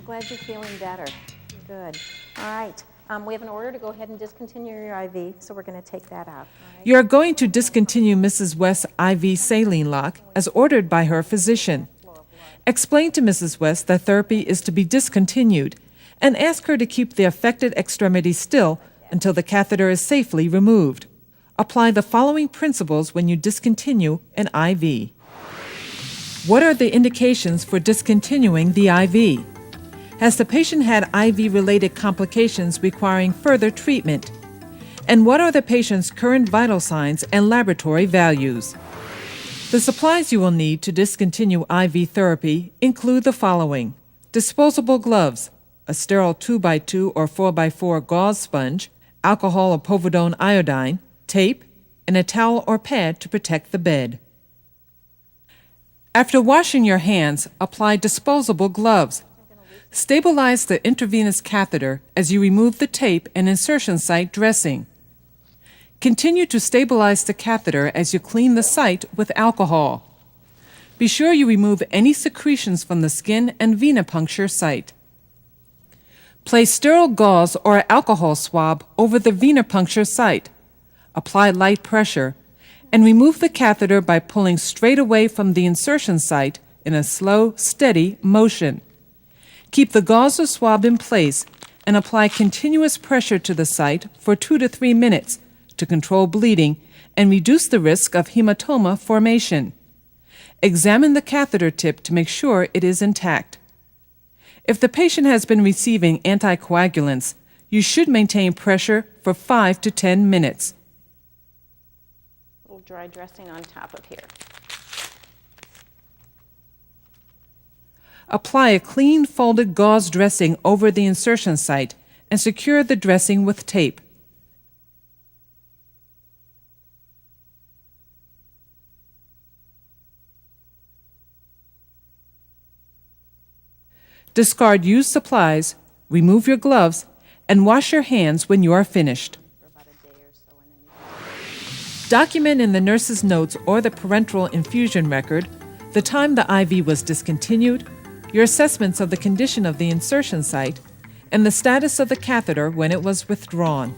glad you're feeling better. Good. All right. We have an order to go ahead and discontinue your IV, so we're going to take that out. You are going to discontinue Mrs. West's IV saline lock as ordered by her physician. Explain to Mrs. West that therapy is to be discontinued and ask her to keep the affected extremity still until the catheter is safely removed. Apply the following principles when you discontinue an IV. What are the indications for discontinuing the IV? Has the patient had IV-related complications requiring further treatment? And what are the patient's current vital signs and laboratory values? The supplies you will need to discontinue IV therapy include the following: disposable gloves, a sterile 2x2 or 4x4 gauze sponge, alcohol or povidone iodine, tape, and a towel or pad to protect the bed. After washing your hands, apply disposable gloves. Stabilize the intravenous catheter as you remove the tape and insertion site dressing. Continue to stabilize the catheter as you clean the site with alcohol. Be sure you remove any secretions from the skin and venipuncture site. Place sterile gauze or alcohol swab over the venipuncture site. Apply light pressure and remove the catheter by pulling straight away from the insertion site in a slow, steady motion. Keep the gauze or swab in place and apply continuous pressure to the site for 2 to 3 minutes to control bleeding and reduce the risk of hematoma formation. Examine the catheter tip to make sure it is intact. If the patient has been receiving anticoagulants, you should maintain pressure for 5 to 10 minutes. A little dry dressing on top of here. Apply a clean folded gauze dressing over the insertion site and secure the dressing with tape. Discard used supplies, remove your gloves, and wash your hands when you are finished. Document in the nurse's notes or the parenteral infusion record the time the IV was discontinued, your assessments of the condition of the insertion site, and the status of the catheter when it was withdrawn.